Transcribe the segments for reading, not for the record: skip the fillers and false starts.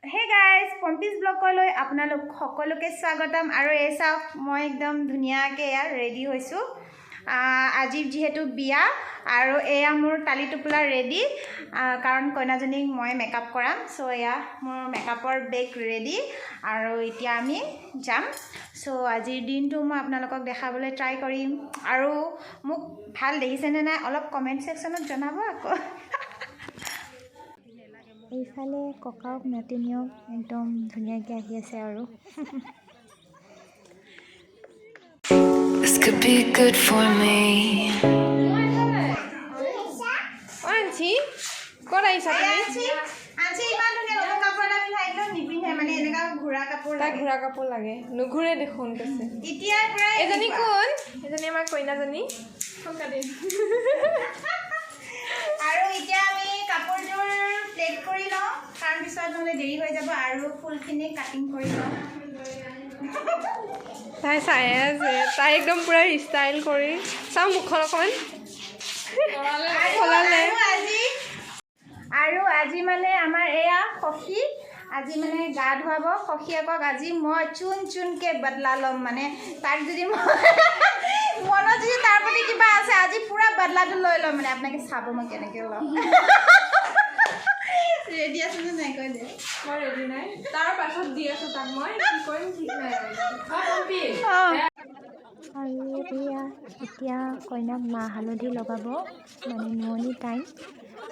Hey guys, Pompi's vlog লৈ আপোনালোক সকলোকে স্বাগতম আৰু এসা মই একদম ধুনিয়াকে ইয়াৰ ৰেডি হৈছো আজি যেহেতু বিয়া আৰু এয়া মোৰ টালি টুপলা ৰেডি কাৰণ কইনাজনীক মই মেকআপ কৰাম সো এয়া মোৰ মেকআপৰ বেগ ৰেডি আৰু এতিয়া আমি যাম সো আজিৰ দিনটো মই আপোনালোকক দেখাবলৈ ট্ৰাই কৰিম আৰু মোক ভাল দেখিছে নে নাই অলপ কমেন্ট সেকশনত জনাব আকৌ এইফালে ককাওক নাতিনিয়ক একদম ধুনিয়াকে আহি আছে আৰু This could be good for me. Auntie, what are you saying? Auntie, ইমান ধুনিয়া কাপোৰ এটা পিন্ধাইলো নিপিন্ধে মানে এনেকা ঘোৰা কাপোৰ তাক ঘোৰা কাপোৰ লাগে নুঘুৰে দেখোন কৈছে এতিয়া প্ৰায় এজনী কোন এজনী আমাৰ কইনাজনী ফকাদে আৰু এতিয়া আমি কাপোৰজোৰ প্লেট কৰি লওঁ কাৰণ পিছত নহলে দেৰি হৈ যাব আৰু ফুলখিনি কাটিং কৰি লওঁ তাই চাই আছে তাই একদম পুৰা ষ্টাইল কৰি চাও মুখখন অকমান আৰু আজি মানে আমাৰ এয়া সখী আজি মানে গা ধুৱাব সখীয়েকক আজি মই চুন চুনকে বদলা লম মানে তাক যদি মনত যদি তাৰ প্ৰতি কিবা আছে আজি পুৰা বদলাটো লৈ লম মানে আপোনাকে চাব মই কেনেকৈ লম ৰেডি আছে নে নাই কৈ দে মই ৰেডি নাই তাৰ পাছত দি আছো তাক মই কি কৰিম ঠিক নাই পম্পি আৰু এতিয়া কইনাক মাহ হালধি লগাব মানে নুৱনি টাইম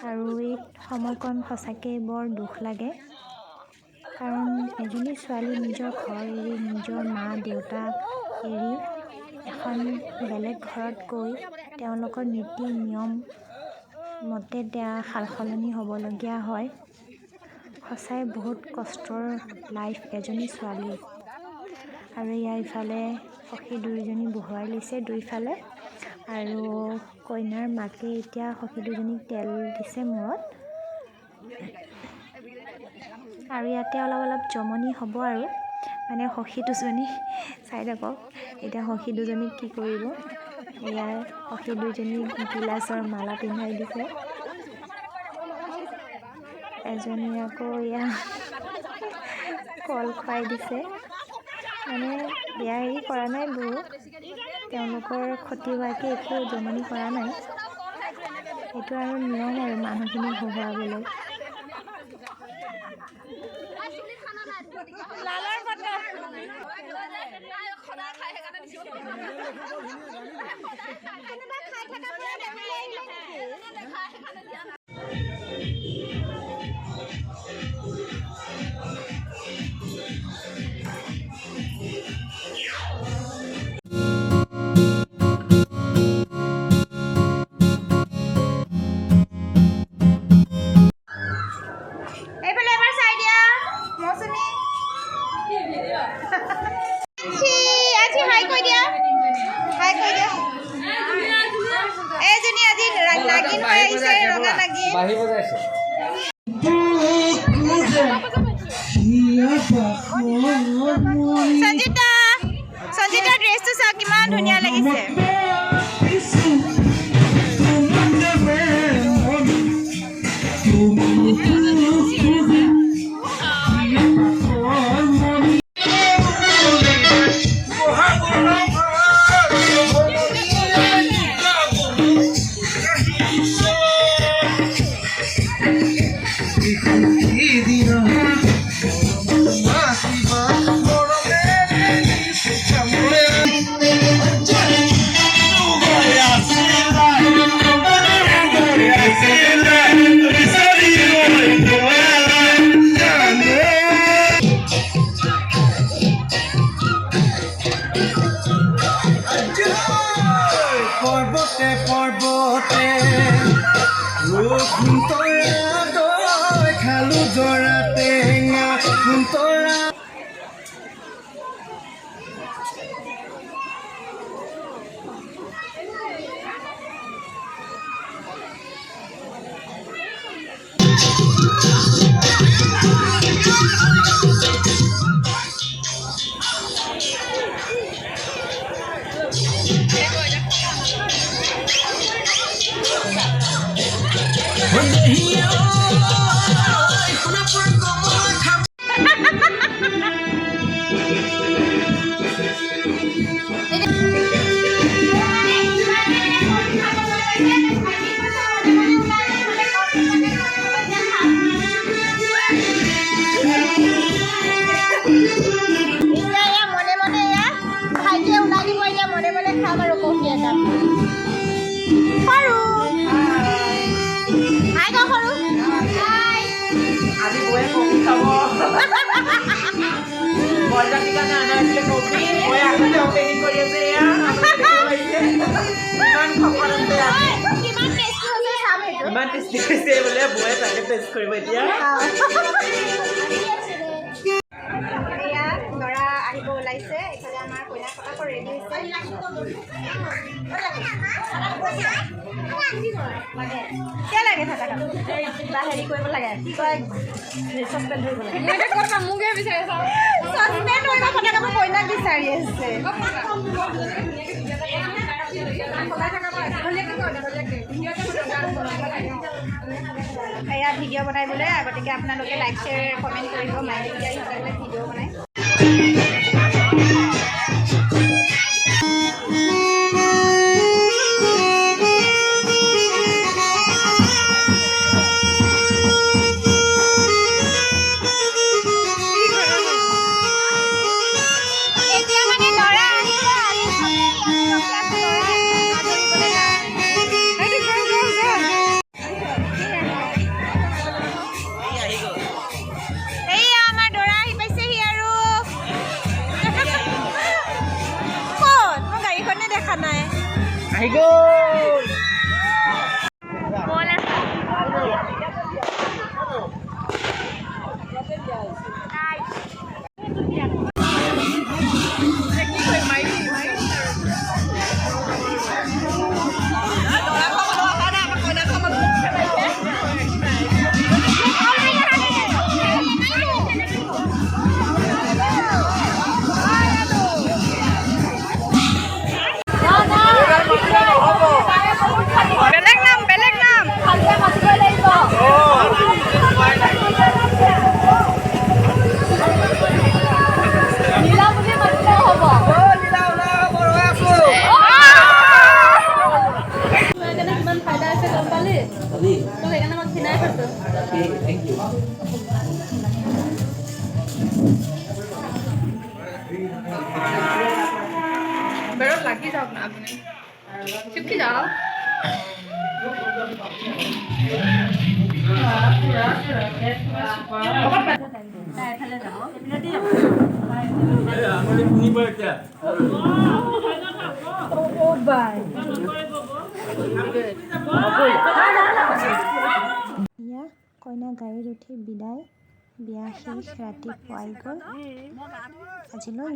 আৰু এই সময়কণ সঁচাকৈ বৰ দুখ লাগে কাৰণ এজনী ছোৱালী নিজৰ ঘৰ এৰি নিজৰ মা দেউতাক এৰি এখন বেলেগ ঘৰত গৈ তেওঁলোকৰ নীতি নিয়ম মতে সালসলনি হ'বলগীয়া হয় সঁচাই বহুত কষ্টৰ লাইফ এজনী ছোৱালী আৰু ইয়াৰ ইফালে সখী দুইজনী বহুৱাই লৈছে দুইফালে আৰু কইনাৰ মাকে এতিয়া সখী দুজনীক তেল দিছে মূৰত আৰু ইয়াতে অলপ জমনি হ'ব আৰু মানে সখী দুজনী চাই থাকক এতিয়া সখী দুজনীক কি কৰিব ইয়াৰ সখী দুজনীক গিলাচৰ মালা পিন্ধাই দিছে এজনী আকৌ ইয়াৰ কল খুৱাই দিছে মানে বিয়া হেৰি কৰা নাই বহু তেওঁলোকৰ ক্ষতি হোৱাকৈ একো জমনি কৰা নাই এইটো আৰু নিয়ম আৰু মানুহখিনিক হুহুৱাবলৈ বাহি বজাইছে সঞ্জিতা ড্ৰেছটো চাওক কিমান ধুনীয়া লাগিছে খালো জৰা টেঙা আজি বৌয়ে কবি খাব বৰজাতিৰ কাৰণে আনা আছিলে কবি বৌয়ে আগতে অপেনিং কৰি আছে এয়া ইমান খবৰ আছে ইমান টেষ্টি হৈছে বোলে বৌয়ে তাকে টেষ্ট কৰিব এতিয়া এয়া দৰা আহিব ওলাইছে এইফালে আমাৰ কইনা ফটাফট ৰেডি হৈছে কিয় লাগে ফটাফট কিবা হেৰি কৰিব লাগে কি কয় চচপেন ধৰিব লাগে মোকে বিচাৰি আছা চচপেন ধৰিব ফটাফট কইনাক বিচাৰি আছে এয়া ভিডিঅ' বনাবলৈ আগতীয়াকৈ আপোনালোকে লাইক শ্বেয়াৰ কমেণ্ট কৰিব মাইকে তেতিয়া ইহঁতে বোলে ভিডিঅ' বনায় আহি গ'ল বেৰত লাগি যাওক না আপুনি চিপকি যাওক ইয়া কইনা গাড়ীত উঠি বিদায় বিয়া শেষ ৰাতি পুৱাই গ'ল আজিলৈ